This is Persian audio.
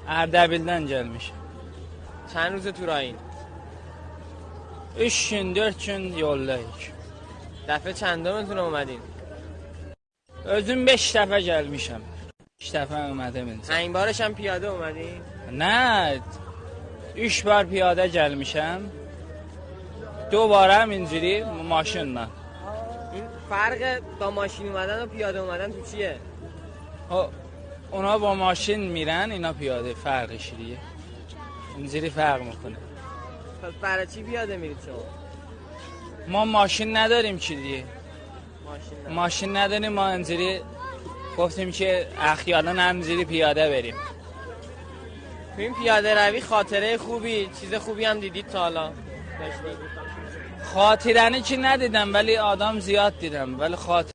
Ərdəbildən gəlmişəm. چند روز تو راهین؟ 3 gün, 4 gün yoldayıq. دفعه چندمتون اومدین؟ Özüm 5 dəfə gəlmişəm. 5 dəfə ölmədim incə. این بارش هم پیاده اومدین؟ Nə? 3 bar piyada gəlmişəm. 2 barəm inciri maşınla. این فرق با ماشین اومدن و پیاده اومدن تو چیه؟ Ona با maşın mirən, اینا پیاده فرقش دیگه. اینجوری فرق میکنه. پس برای چی پیاده میرید شما؟ ما ماشین نداریم که دیگه. ماشین نداریم، ما اینجوری گفتیم که اخیانا همینجوری پیاده بریم. تو این پیاده روی خاطره خوبی، چیز خوبی هم دیدید تا حالا؟ خاطرانی که ندیدم ولی آدم زیاد دیدم، ولی خاطر